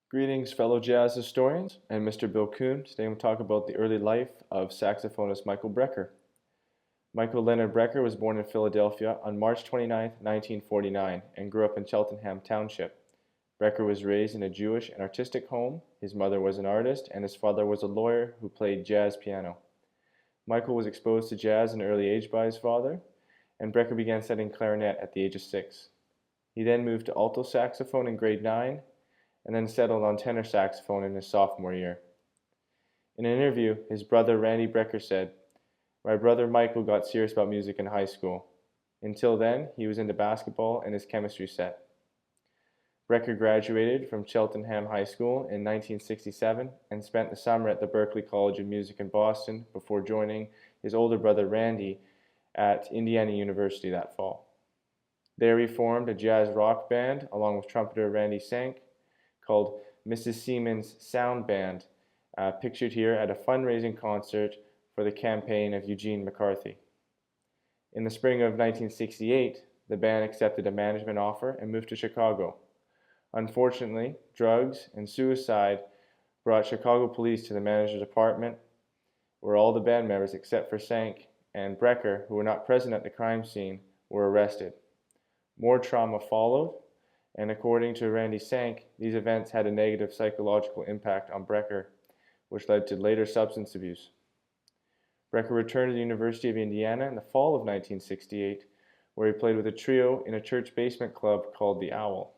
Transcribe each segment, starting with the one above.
Greetings, fellow jazz historians, and Mr. Bill Kuhn. Today we'll talk about the early life of saxophonist Michael Brecker. Michael Leonard Brecker was born in Philadelphia on March 29, 1949, and grew up in Cheltenham Township. Brecker was raised in a Jewish and artistic home. His mother was an artist, and his father was a lawyer who played jazz piano. Michael was exposed to jazz at an early age by his father, and Brecker began studying clarinet at the age of 6. He then moved to alto saxophone in grade 9, and then settled on tenor saxophone in his sophomore year. In an interview, his brother Randy Brecker said, "My brother Michael got serious about music in high school. Until then, he was into basketball and his chemistry set." Brecker graduated from Cheltenham High School in 1967 and spent the summer at the Berklee College of Music in Boston before joining his older brother Randy at Indiana University that fall. There he formed a jazz rock band along with trumpeter Randy Sank called Mrs. Siemens Sound Band, pictured here at a fundraising concert for the campaign of Eugene McCarthy. In the spring of 1968, the band accepted a management offer and moved to Chicago. Unfortunately, drugs and suicide brought Chicago police to the manager's apartment, where all the band members except for Sank and Brecker, who were not present at the crime scene, were arrested. More trauma followed, and according to Randy Sank, these events had a negative psychological impact on Brecker, which led to later substance abuse. Brecker returned to the University of Indiana in the fall of 1968, where he played with a trio in a church basement club called the Owl.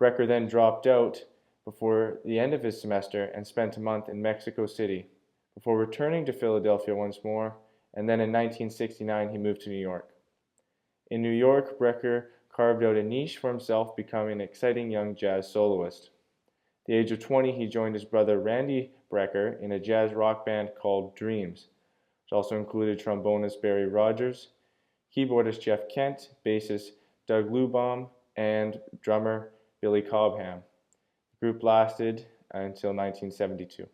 Brecker then dropped out before the end of his semester and spent a month in Mexico City, before returning to Philadelphia once more, and then in 1969 he moved to New York. In New York, Brecker carved out a niche for himself, becoming an exciting young jazz soloist. At the age of 20, he joined his brother Randy Brecker in a jazz rock band called Dreams, which also included trombonist Barry Rogers, keyboardist Jeff Kent, bassist Doug Lubaum, and drummer Billy Cobham. The group lasted until 1972.